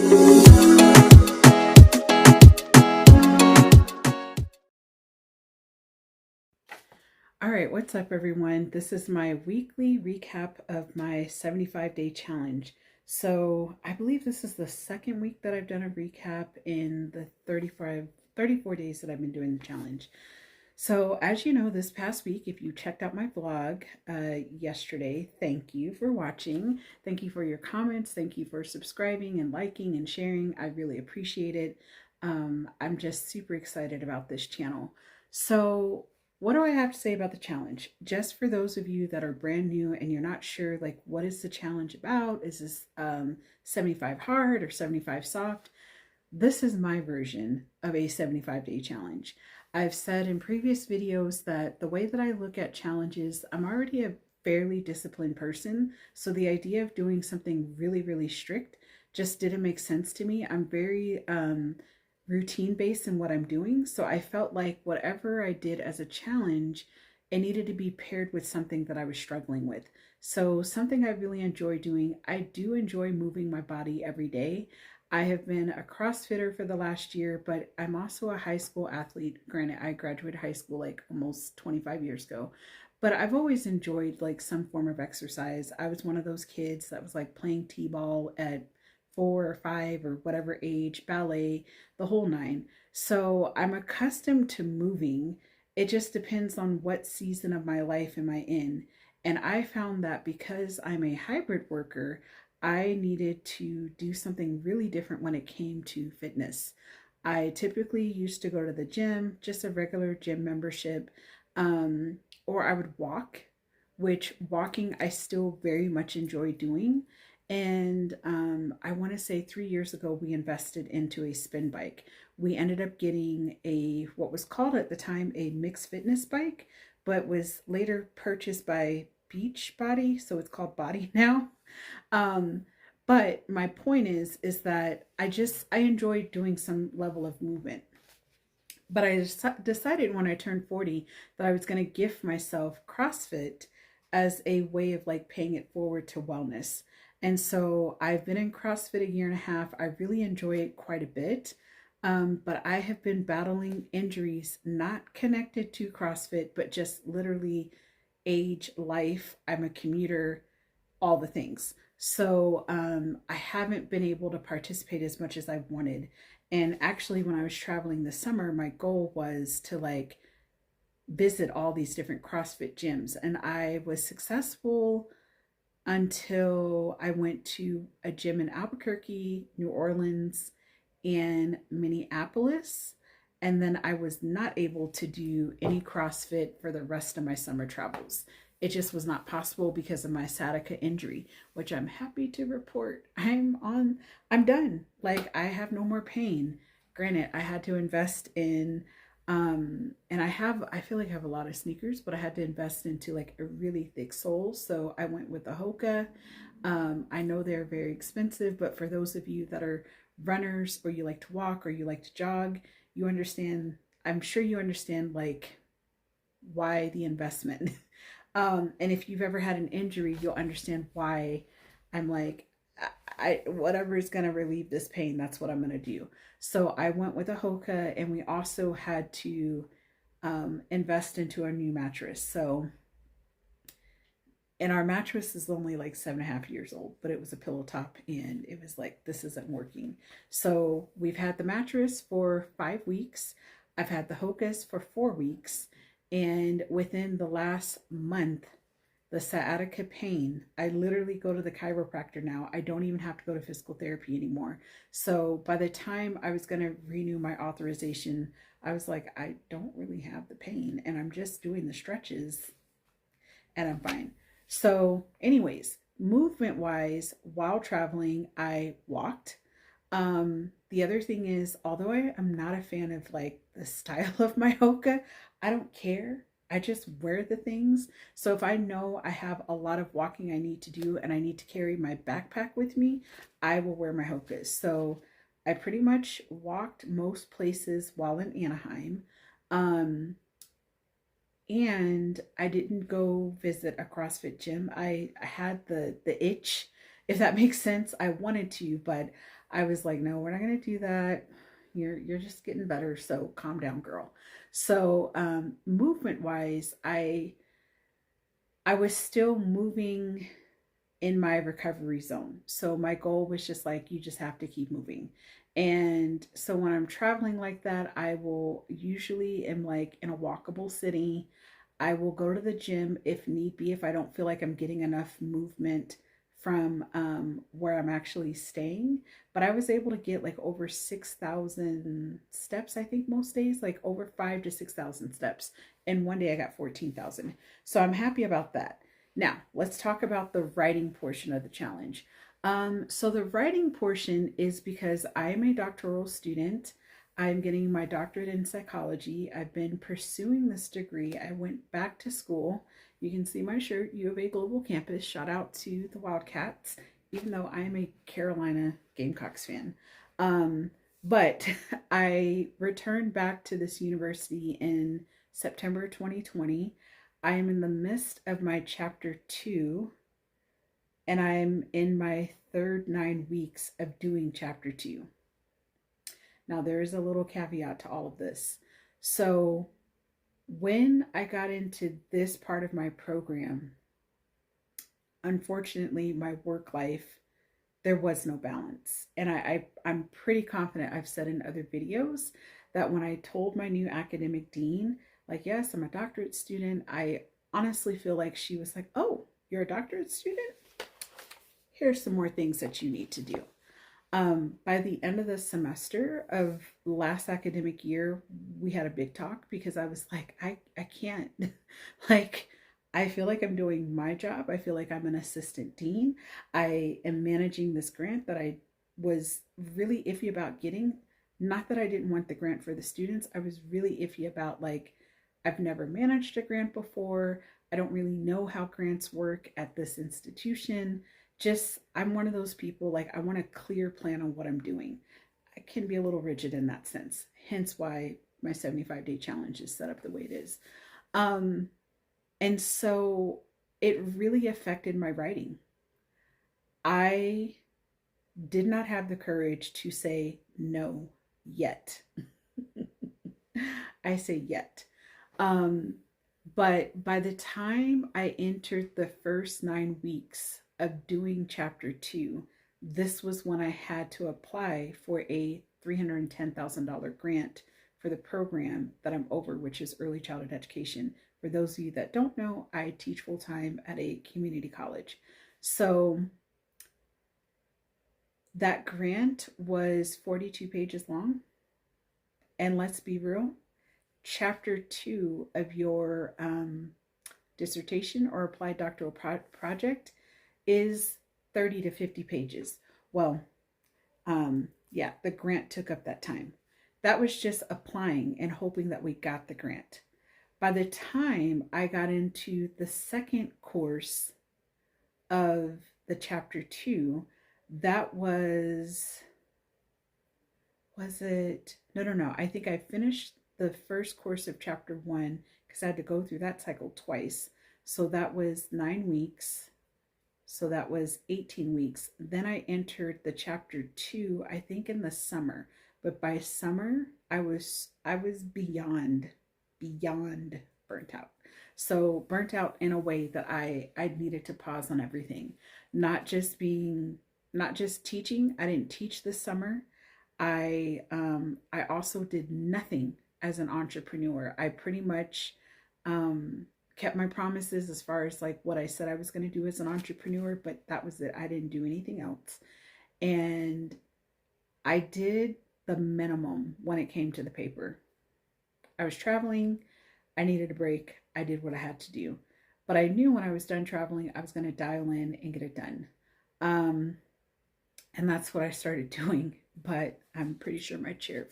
All right, what's up, everyone? This is my weekly recap of my 75-day challenge. So, I believe this is the second week that I've done a recap in the 34 days that I've been doing the challenge. So, as you know, this past week, if you checked out my vlog yesterday, thank you for watching. Thank you for your comments. Thank you for subscribing and liking and sharing. I really appreciate it. I'm just super excited about this channel. So, what do I have to say about the challenge? Just for those of you that are brand new and you're not sure, like, what is the challenge about? Is this 75 hard or 75 soft? This is my version of a 75-day challenge. I've said in previous videos that the way that I look at challenges, I'm already a fairly disciplined person. So the idea of doing something really, really strict just didn't make sense to me. I'm very routine based in what I'm doing. So I felt like whatever I did as a challenge, it needed to be paired with something that I was struggling with. So something I really enjoy doing, I do enjoy moving my body every day. I have been a CrossFitter for the last year, but I'm also a high school athlete. Granted, I graduated high school like almost 25 years ago, but I've always enjoyed like some form of exercise. I was one of those kids that was like playing t-ball at 4 or 5 or whatever age, ballet, the whole nine. So I'm accustomed to moving. It just depends on what season of my life am I in. And I found that because I'm a hybrid worker, I needed to do something really different when it came to fitness. I typically used to go to the gym, just a regular gym membership, or I would walk, which walking I still very much enjoy doing. And I want to say 3 years ago, we invested into a spin bike. We ended up getting a, what was called at the time, a mixed fitness bike, but was later purchased by Beachbody. So it's called Body now. Um, but my point is that I enjoy doing some level of movement. But I decided when I turned 40 that I was going to gift myself CrossFit as a way of like paying it forward to wellness. And so I've been in CrossFit a year and a half. I really enjoy it quite a bit. But I have been battling injuries not connected to CrossFit, but just literally age, life. I'm a commuter, all the things. So I haven't been able to participate as much as I wanted. And actually, when I was traveling this summer, my goal was to like visit all these different CrossFit gyms. And I was successful until I went to a gym in Albuquerque, New Orleans, and Minneapolis. And then I was not able to do any CrossFit for the rest of my summer travels. It just was not possible because of my sciatica injury, which I'm happy to report I'm done. Like I have no more pain. Granted, I had to invest in and I feel like I have a lot of sneakers, but I had to invest into like a really thick sole. So I went with the Hoka. I know they're very expensive, but for those of you that are runners or you like to walk or you like to jog, you understand, I'm sure you understand like why the investment. And if you've ever had an injury, you'll understand why I'm like, whatever is going to relieve this pain, that's what I'm going to do. So I went with a Hoka, and we also had to invest into a new mattress. So, and our mattress is only like 7.5 years old, but it was a pillow top, and it was like, this isn't working. So we've had the mattress for 5 weeks. I've had the Hokas for 4 weeks. And within the last month, the sciatica pain, I literally go to the chiropractor now. I don't even have to go to physical therapy anymore. So by the time I was going to renew my authorization, I was like, I don't really have the pain and I'm just doing the stretches and I'm fine. So, anyways, movement wise, while traveling, I walked. The other thing is, although I am not a fan of like the style of my Hoka, I don't care. I just wear the things. So if I know I have a lot of walking I need to do and I need to carry my backpack with me, I will wear my Hokas. So I pretty much walked most places while in Anaheim. Um, and I didn't go visit a CrossFit gym. I had the itch, if that makes sense. I wanted to, but I was like, no, we're not going to do that. You're just getting better. So calm down, girl. So movement wise, I was still moving in my recovery zone. So my goal was just like, you just have to keep moving. And so when I'm traveling like that, I will usually am like in a walkable city. I will go to the gym if need be, if I don't feel like I'm getting enough movement from where I'm actually staying. But I was able to get like over 6,000 steps, I think most days, like over 5 to 6,000 steps. And one day I got 14,000. So I'm happy about that. Now, let's talk about the writing portion of the challenge. So the writing portion is because I'm a doctoral student. I'm getting my doctorate in psychology. I've been pursuing this degree. I went back to school. You can see my shirt, U of A Global Campus. Shout out to the Wildcats, even though I am a Carolina Gamecocks fan. But I returned back to this university in September 2020. I am in the midst of my chapter 2, and I'm in my third 9 weeks of doing chapter 2. Now, there is a little caveat to all of this. So, when I got into this part of my program, unfortunately, my work life, there was no balance. And I'm pretty confident I've said in other videos that when I told my new academic dean, like, yes, I'm a doctorate student, I honestly feel like she was like, oh, you're a doctorate student? Here's some more things that you need to do. By the end of the semester of last academic year, we had a big talk because I was like, I can't, like, I feel like I'm doing my job. I feel like I'm an assistant dean. I am managing this grant that I was really iffy about getting. Not that I didn't want the grant for the students. I was really iffy about, like, I've never managed a grant before. I don't really know how grants work at this institution. Just, I'm one of those people, like, I want a clear plan on what I'm doing. I can be a little rigid in that sense, hence why my 75-day challenge is set up the way it is. And so it really affected my writing. I did not have the courage to say no yet. I say yet. But by the time I entered the first 9 weeks of doing chapter 2, this was when I had to apply for a $310,000 grant for the program that I'm over, which is early childhood education. For those of you that don't know, I teach full time at a community college. So that grant was 42 pages long. And let's be real, chapter 2 of your dissertation or applied doctoral project is 30 to 50 pages. Well, yeah, the grant took up that time. That was just applying and hoping that we got the grant. By the time I got into the second course of the chapter 2, that was it? No. I think I finished the first course of chapter 1 because I had to go through that cycle twice. So that was 9 weeks. So that was 18 weeks. Then I entered the chapter 2, I think in the summer. But by summer, I was beyond burnt out. So burnt out in a way that I needed to pause on everything. Not just teaching. I didn't teach this summer. I also did nothing as an entrepreneur. I pretty much kept my promises as far as like what I said I was going to do as an entrepreneur, but that was it. I didn't do anything else. And I did the minimum when it came to the paper. I was traveling. I needed a break. I did what I had to do. But I knew when I was done traveling, I was going to dial in and get it done. And that's what I started doing. But I'm pretty sure my chair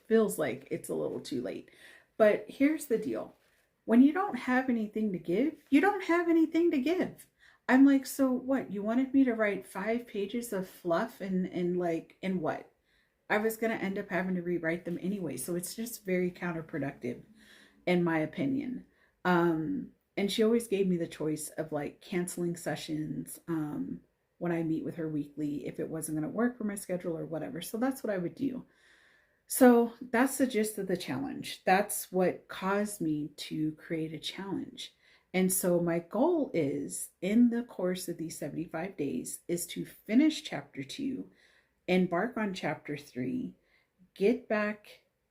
feels like it's a little too late. But here's the deal. When you don't have anything to give, you don't have anything to give. I'm like, so what? You wanted me to write 5 pages of fluff and what? I was going to end up having to rewrite them anyway. So it's just very counterproductive in my opinion. And she always gave me the choice of like canceling sessions, when I meet with her weekly if it wasn't going to work for my schedule or whatever. So that's what I would do. So that's the gist of the challenge. That's what caused me to create a challenge. And so my goal is in the course of these 75 days is to finish chapter 2, embark on chapter 3, get back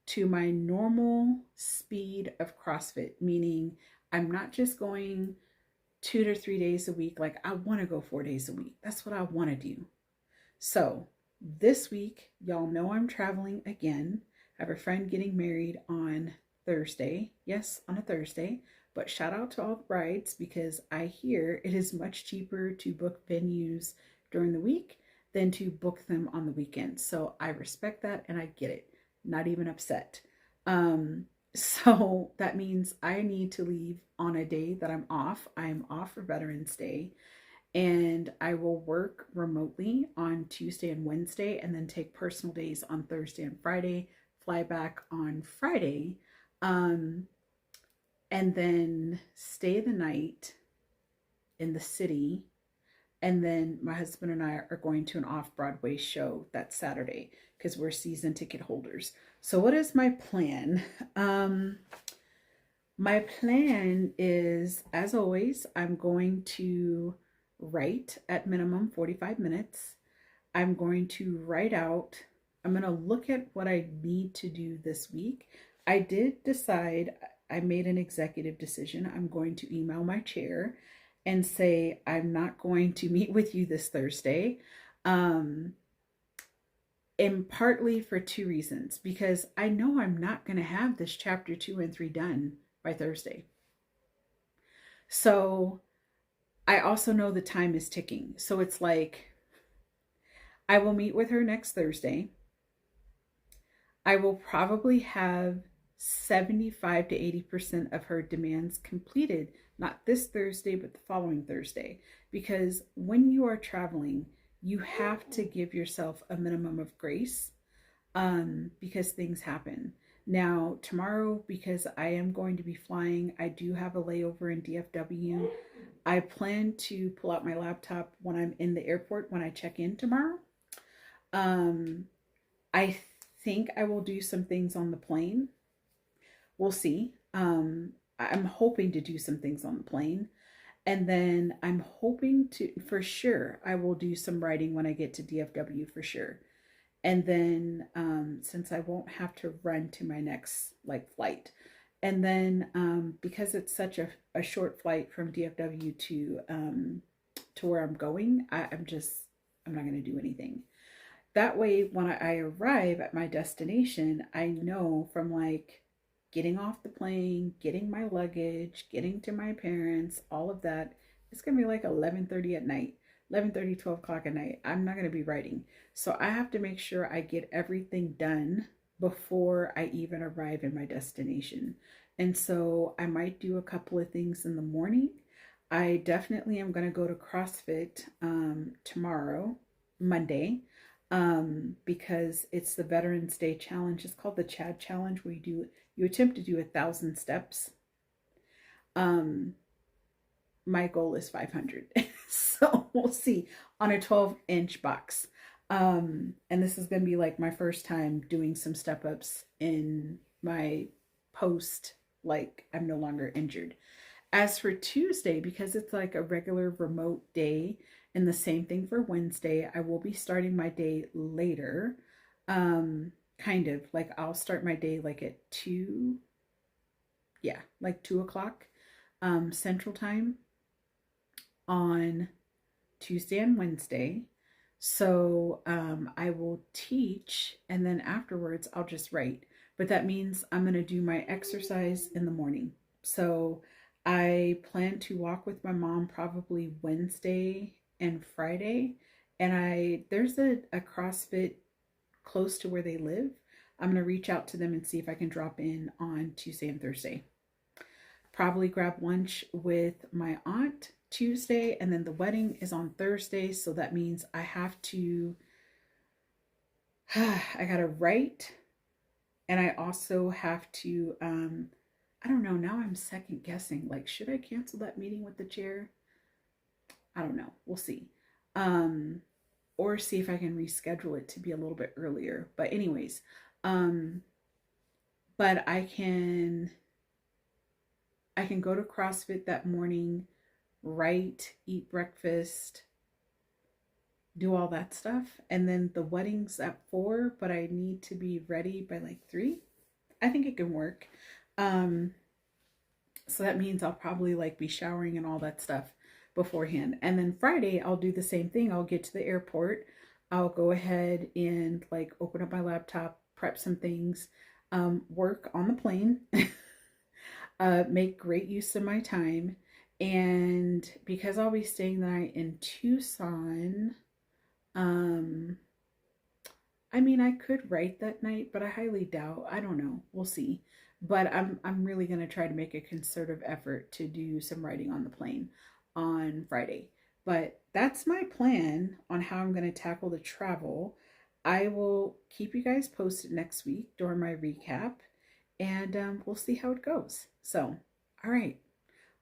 to my normal speed of CrossFit, meaning I'm not just going 2 to 3 days a week. Like I want to go 4 days a week. That's what I want to do. So this week, y'all know I'm traveling again. I have a friend getting married on Thursday. Yes, on a Thursday. But shout out to all the brides because I hear it is much cheaper to book venues during the week than to book them on the weekend. So I respect that and I get it. Not even upset. So that means I need to leave on a day that I'm off. I'm off for Veterans Day and I will work remotely on Tuesday and Wednesday and then take personal days on Thursday and Friday, fly back on Friday, and then stay the night in the city. And then my husband and I are going to an off-Broadway show that Saturday because we're season ticket holders. So what is my plan? My plan is, as always, I'm going to write at minimum 45 minutes. I'm going to write out, I'm going to look at what I need to do this week. I did decide, I made an executive decision. I'm going to email my chair and say, I'm not going to meet with you this Thursday. And partly for 2 reasons, because I know I'm not going to have this chapter 2 and 3 done by Thursday. So I also know the time is ticking. So it's like, I will meet with her next Thursday. I will probably have 75 to 80% of her demands completed, not this Thursday, but the following Thursday. Because when you are traveling, you have to give yourself a minimum of grace because things happen. Now, tomorrow, because I am going to be flying, I do have a layover in DFW. I plan to pull out my laptop when I'm in the airport when I check in tomorrow. I think I will do some things on the plane. We'll see. I'm hoping to do some things on the plane. And then I'm hoping to, for sure, I will do some writing when I get to DFW for sure. And then since I won't have to run to my next flight. And then because it's such a short flight from DFW to where I'm going, I'm not going to do anything. That way, when I arrive at my destination, I know from getting off the plane, getting my luggage, getting to my parents, all of that, it's going to be 11:30 at night, 11:30, 12 o'clock at night. I'm not going to be writing. So I have to make sure I get everything done before I even arrive in my destination. And so I might do a couple of things in the morning. I definitely am going to go to CrossFit tomorrow, Monday, because it's the Veterans Day challenge. It's called the Chad Challenge, where you attempt to do 1,000 steps. My goal is 500. So we'll see on a 12-inch box. And this is going to be my first time doing some step ups in my post, I'm no longer injured. As for Tuesday, because it's a regular remote day, and the same thing for Wednesday, I will be starting my day later. Kind of I'll start my day at 2, 2 o'clock Central Time on Tuesday and Wednesday. So I will teach, and then afterwards I'll just write. But that means I'm going to do my exercise in the morning. So I plan to walk with my mom probably Wednesday and Friday. And there's a CrossFit close to where they live. I'm going to reach out to them and see if I can drop in on Tuesday and Thursday. Probably grab lunch with my aunt Tuesday, and then the wedding is on Thursday. So that means I have to, I got to write, and I also have to, I don't know, now I'm second guessing, should I cancel that meeting with the chair? I don't know. We'll see. or see if I can reschedule it to be a little bit earlier. But anyways, um, but I can go to CrossFit that morning, write, eat breakfast, do all that stuff, and then the wedding's at 4, but I need to be ready by like 3. I think it can work. Um, so that means I'll probably like be showering and all that stuff beforehand. And then Friday, I'll do the same thing. I'll get to the airport. I'll go ahead and like open up my laptop, prep some things, work on the plane, make great use of my time. And because I'll be staying the night in Tucson, um, I mean, I could write that night, but I highly doubt. I don't know. We'll see. But I'm really going to try to make a concerted effort to do some writing on the plane on Friday. But that's my plan on how I'm going to tackle the travel. I will keep you guys posted next week during my recap, and we'll see how it goes. So, all right.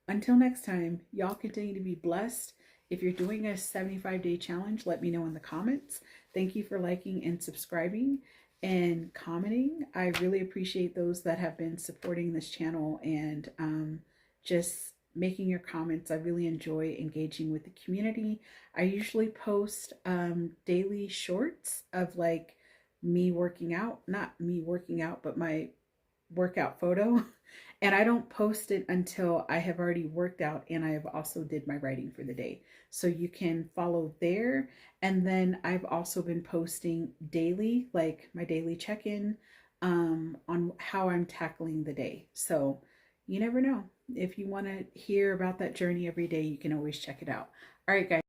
Until next time, y'all continue to be blessed. If you're doing a 75-day challenge, let me know in the comments. Thank you for liking and subscribing and commenting. I really appreciate those that have been supporting this channel and just making your comments. I really enjoy engaging with the community. I usually post daily shorts of like me working out, not me working out, but my workout photo. And I don't post it until I have already worked out and I have also did my writing for the day. So you can follow there. And then I've also been posting daily, like my daily check-in on how I'm tackling the day. So you never know. If you want to hear about that journey every day, you can always check it out. All right, guys.